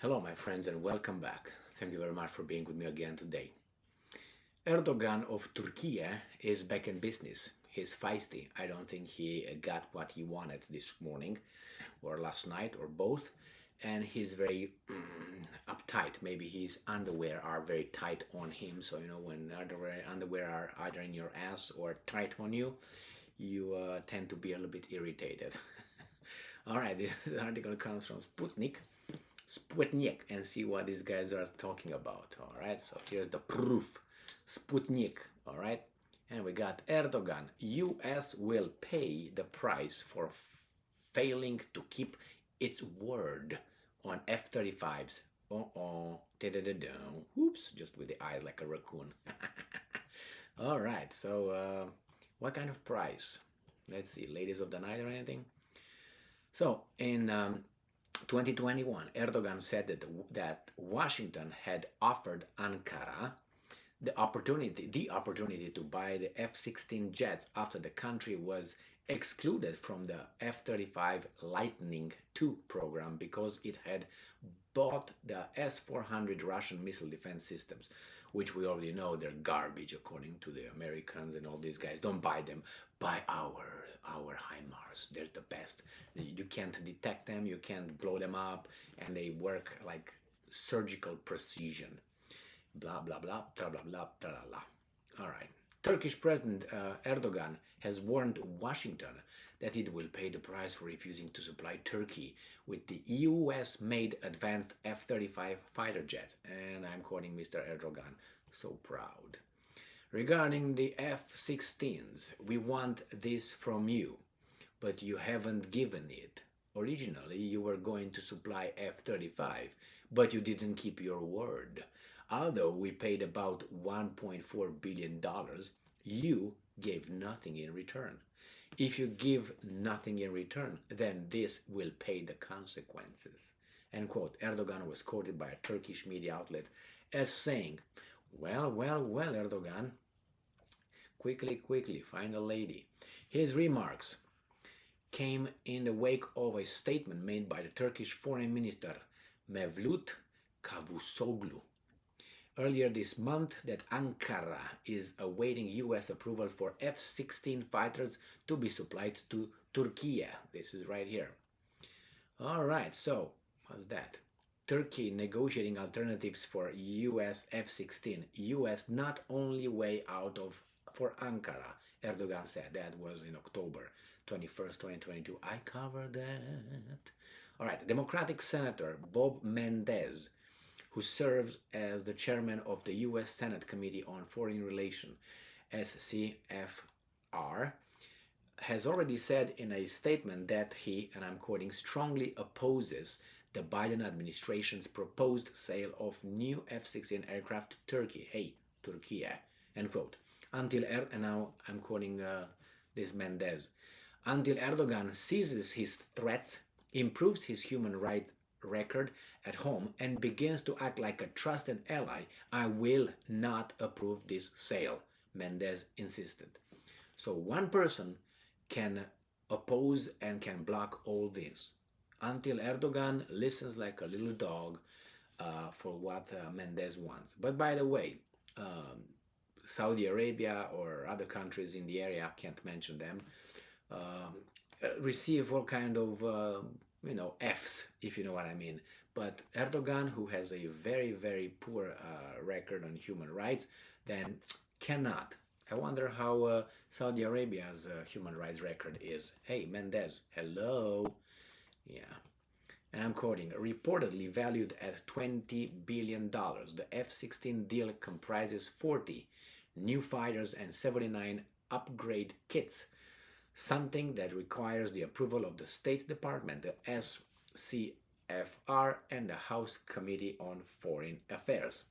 Hello, my friends, and welcome back. Thank you very much for being with me again today. Erdogan of Turkey is back in business. He's feisty. I don't think he got what he wanted this morning or last night or both. And he's very uptight. Maybe his underwear are very tight on him. So, when underwear are either in your ass or tight on you, you tend to be a little bit irritated. All right, this article comes from Sputnik, and see what these guys are talking about. All right, so here's the proof. Sputnik. All right, and we got Erdogan. U.S. will pay the price for failing to keep its word on F-35's. Oops, just with the eyes like a raccoon. All right, so what kind of price? Let's see, ladies of the night or anything? So in 2021, Erdogan said that Washington had offered Ankara the opportunity to buy the F-16 jets after the country was excluded from the F-35 Lightning II program because it had bought the S-400 Russian missile defense systems, which we already know they're garbage according to the Americans and all these guys. Don't buy them. Buy our HIMARS. They're the best. You can't detect them, you can't blow them up, and they work like surgical precision. Blah, blah, blah, blah, blah, blah, blah, blah. All right. Turkish President Erdogan has warned Washington that it will pay the price for refusing to supply Turkey with the US-made advanced F-35 fighter jets. And I'm quoting Mr. Erdogan, so proud. Regarding the F-16s, we want this from you, but you haven't given it. Originally, you were going to supply F-35, but you didn't keep your word. Although we paid about $1.4 billion, you gave nothing in return. If you give nothing in return, then this will pay the consequences. End quote. Erdogan was quoted by a Turkish media outlet as saying, well, Erdogan, quickly, find a lady. His remarks came in the wake of a statement made by the Turkish Foreign Minister Mevlut Cavusoglu earlier this month that Ankara is awaiting U.S. approval for F-16 fighters to be supplied to Turkey. This is right here. All right, so what's that? Turkey negotiating alternatives for U.S. F-16. U.S. not only way out of for Ankara, Erdogan said. That was in October 21st, 2022. I covered that. All right, Democratic Senator Bob Mendez, who serves as the chairman of the U.S. Senate Committee on Foreign Relations, SCFR, has already said in a statement that he, and I'm quoting, strongly opposes the Biden administration's proposed sale of new F-16 aircraft to Turkey. Hey, Turkey, end quote. And now I'm quoting this Mendez. Until Erdogan ceases his threats, improves his human rights record at home, and begins to act like a trusted ally, I will not approve this sale, Mendez insisted. So one person can oppose and can block all this until Erdogan listens like a little dog for what Mendez wants. But by the way, Saudi Arabia or other countries in the area, can't mention them, receive all kind of Fs, if you know what I mean. But Erdogan, who has a very, very poor record on human rights, then cannot. I wonder how Saudi Arabia's human rights record is. Hey, Mendez, hello. Yeah. And I'm quoting, reportedly valued at $20 billion, the F-16 deal comprises 40 new fighters and 79 upgrade kits, something that requires the approval of the State Department, the SCFR, and the House Committee on Foreign Affairs.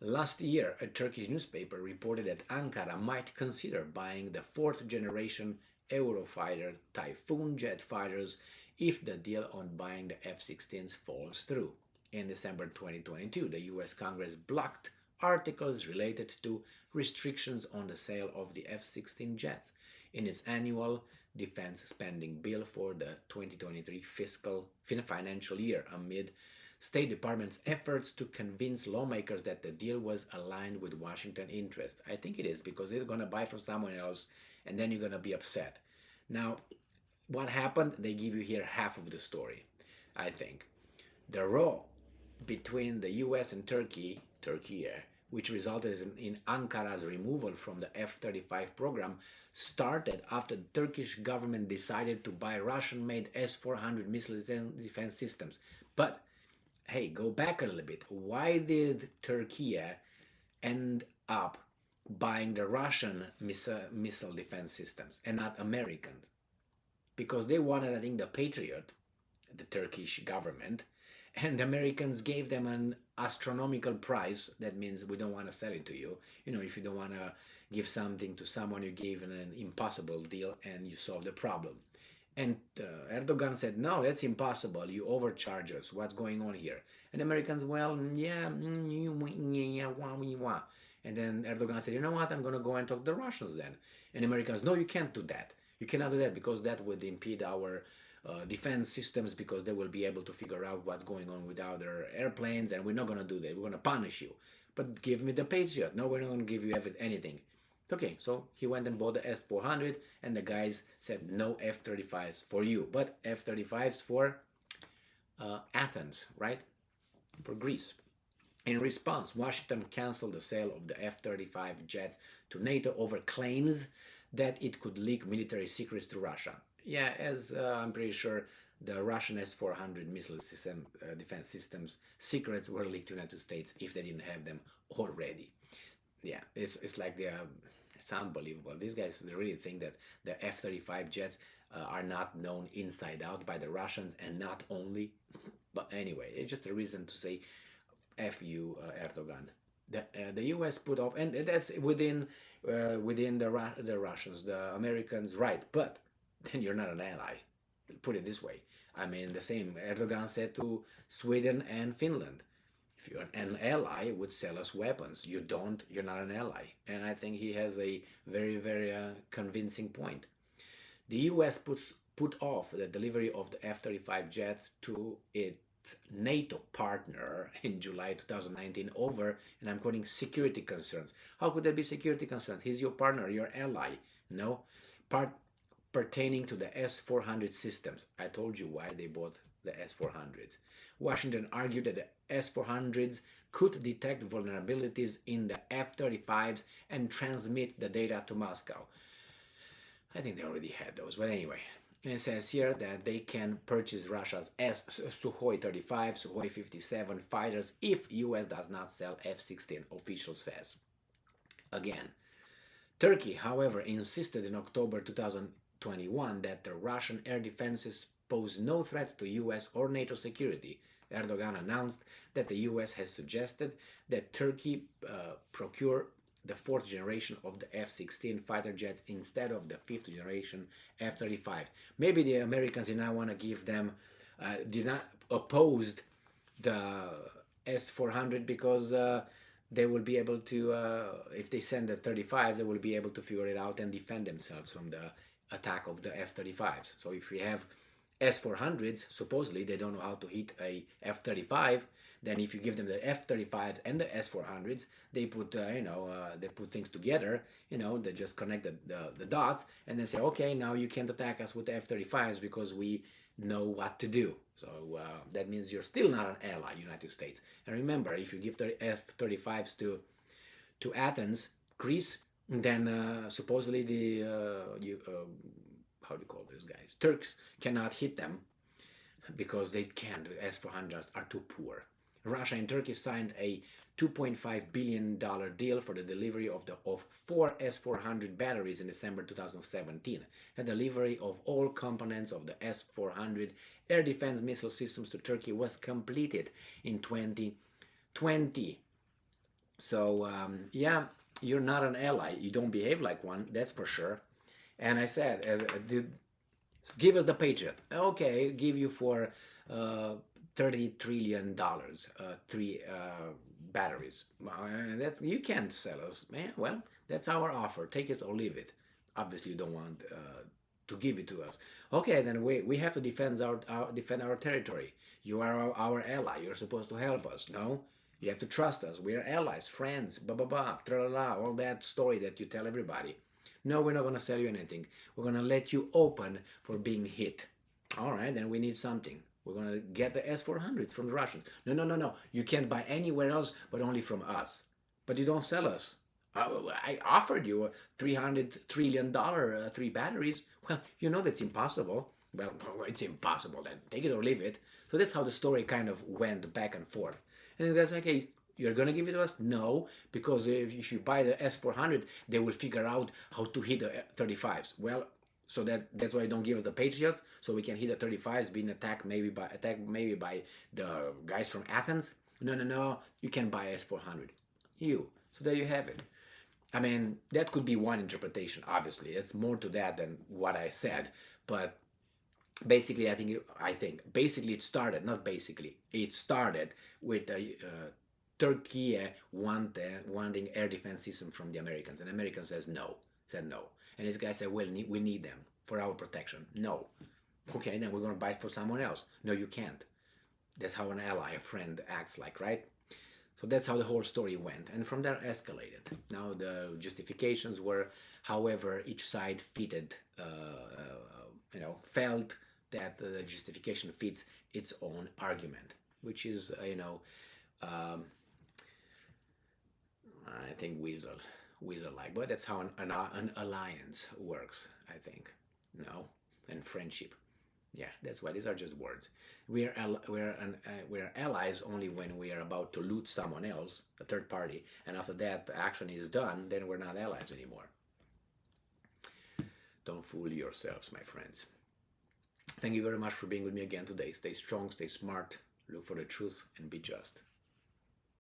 Last year, a Turkish newspaper reported that Ankara might consider buying the fourth-generation Eurofighter Typhoon jet fighters if the deal on buying the F-16s falls through. In December 2022, the U.S. Congress blocked articles related to restrictions on the sale of the F-16 jets in its annual defense spending bill for the 2023 financial year amid State Department's efforts to convince lawmakers that the deal was aligned with Washington interests. I think it is, because they're going to buy from someone else and then you're going to be upset. Now, what happened? They give you here half of the story, I think. The row between the US and Turkey, which resulted in Ankara's removal from the F-35 program, started after the Turkish government decided to buy Russian-made S-400 missile defense systems. But hey, go back a little bit. Why did Turkey end up buying the Russian missile defense systems and not Americans? Because they wanted, I think, the Patriot, the Turkish government, and the Americans gave them an astronomical price. That means we don't want to sell it to you. You know, if you don't want to give something to someone, you gave an impossible deal and you solve the problem. And Erdogan said, no, that's impossible. You overcharge us. What's going on here? And the Americans, well, yeah. And then Erdogan said, you know what? I'm going to go and talk to the Russians then. And the Americans, no, you can't do that. You cannot do that because that would impede our defense systems, because they will be able to figure out what's going on with other airplanes, and we're not going to do that. We're going to punish you. But give me the Patriot. No, we're not going to give you anything. Okay, so he went and bought the S-400, and the guys said no F-35's for you, but F-35's for Athens, right? For Greece. In response, Washington canceled the sale of the F-35 jets to NATO over claims that it could leak military secrets to Russia. Yeah, as I'm pretty sure the Russian S-400 missile system, defense systems secrets were leaked to the United States if they didn't have them already. Yeah, it's like it's unbelievable. These guys, they really think that the F-35 jets are not known inside out by the Russians, and not only. But anyway, it's just a reason to say F you, Erdogan. The U.S. put off, and that's within the Russians, the Americans, right? But then you're not an ally. Put it this way. I mean, the same Erdogan said to Sweden and Finland. If you're an ally, would sell us weapons. You don't, you're not an ally. And I think he has a very, very convincing point. The U.S. put off the delivery of the F-35 jets to its NATO partner in July 2019 over, and I'm quoting, security concerns. How could there be security concerns? He's your partner, your ally. No, pertaining to the S-400 systems. I told you why they bought the S-400s. Washington argued that the S-400s could detect vulnerabilities in the F-35's and transmit the data to Moscow. I think they already had those, but anyway. And it says here that they can purchase Russia's Sukhoi 35, Sukhoi 57 fighters if US does not sell F-16, official says. Again, Turkey, however, insisted in October 2021 that the Russian air defenses pose no threat to US or NATO security. Erdogan announced that the US has suggested that Turkey procure the fourth generation of the F-16 fighter jets instead of the fifth generation F-35. Maybe the Americans did not want to give them, did not opposed the S-400 because they will be able to, if they send the 35s, they will be able to figure it out and defend themselves from the attack of the F-35s. So if we have S-400s, supposedly they don't know how to hit a F-35, then if you give them the F-35s and the S-400s, they put, they put things together, they just connect the dots and then say, okay, now you can't attack us with the F-35s because we know what to do. So that means you're still not an ally, United States. And remember, if you give the F-35s to Athens, Greece, then supposedly the, how do you call these guys? Turks cannot hit them because they can't. The S-400s are too poor. Russia and Turkey signed a $2.5 billion deal for the delivery of 4 S-400 batteries in December 2017. The delivery of all components of the S-400 air defense missile systems to Turkey was completed in 2020. So, yeah, you're not an ally. You don't behave like one, that's for sure. And I said, give us the Patriot. Okay, give you for $30 trillion, 3 batteries. That's, you can't sell us, man. Well, that's our offer. Take it or leave it. Obviously, you don't want to give it to us. Okay, then we have to defend our territory. You are our ally. You're supposed to help us. No, you have to trust us. We are allies, friends, blah blah blah, tra la la, all that story that you tell everybody. No, we're not gonna sell you anything. We're gonna let you open for being hit. All right, then we need something. We're gonna get the S-400s from the Russians. No, no, no, no. You can't buy anywhere else, but only from us. But you don't sell us. I offered you a $300 trillion three batteries. Well, you know that's impossible. Well, it's impossible then. Take it or leave it. So that's how the story kind of went back and forth. And the guy's like, okay, you're gonna give it to us? No, because if you buy the S-400, they will figure out how to hit the 35's. Well, so that's why they don't give us the Patriots, so we can hit the 35's being attacked maybe by the guys from Athens. No, no, no, you can buy S-400. So there you have it. I mean, that could be one interpretation. Obviously, it's more to that than what I said. But basically, I think basically it started. Not basically, it started with Turkey wanting air defense system from the Americans, and Americans said no. And this guy said, well, we need them for our protection. No. Okay, then we're going to buy it for someone else. No, you can't. That's how an ally, a friend acts like, right? So that's how the whole story went. And from there escalated. Now the justifications were however each side felt that the justification fits its own argument, which is, I think weasel-like. But that's how an alliance works, I think. And friendship. Yeah, that's why these are just words. We're allies only when we are about to loot someone else, a third party, and after that the action is done, then we're not allies anymore. Don't fool yourselves, my friends. Thank you very much for being with me again today. Stay strong, stay smart, look for the truth, and be just.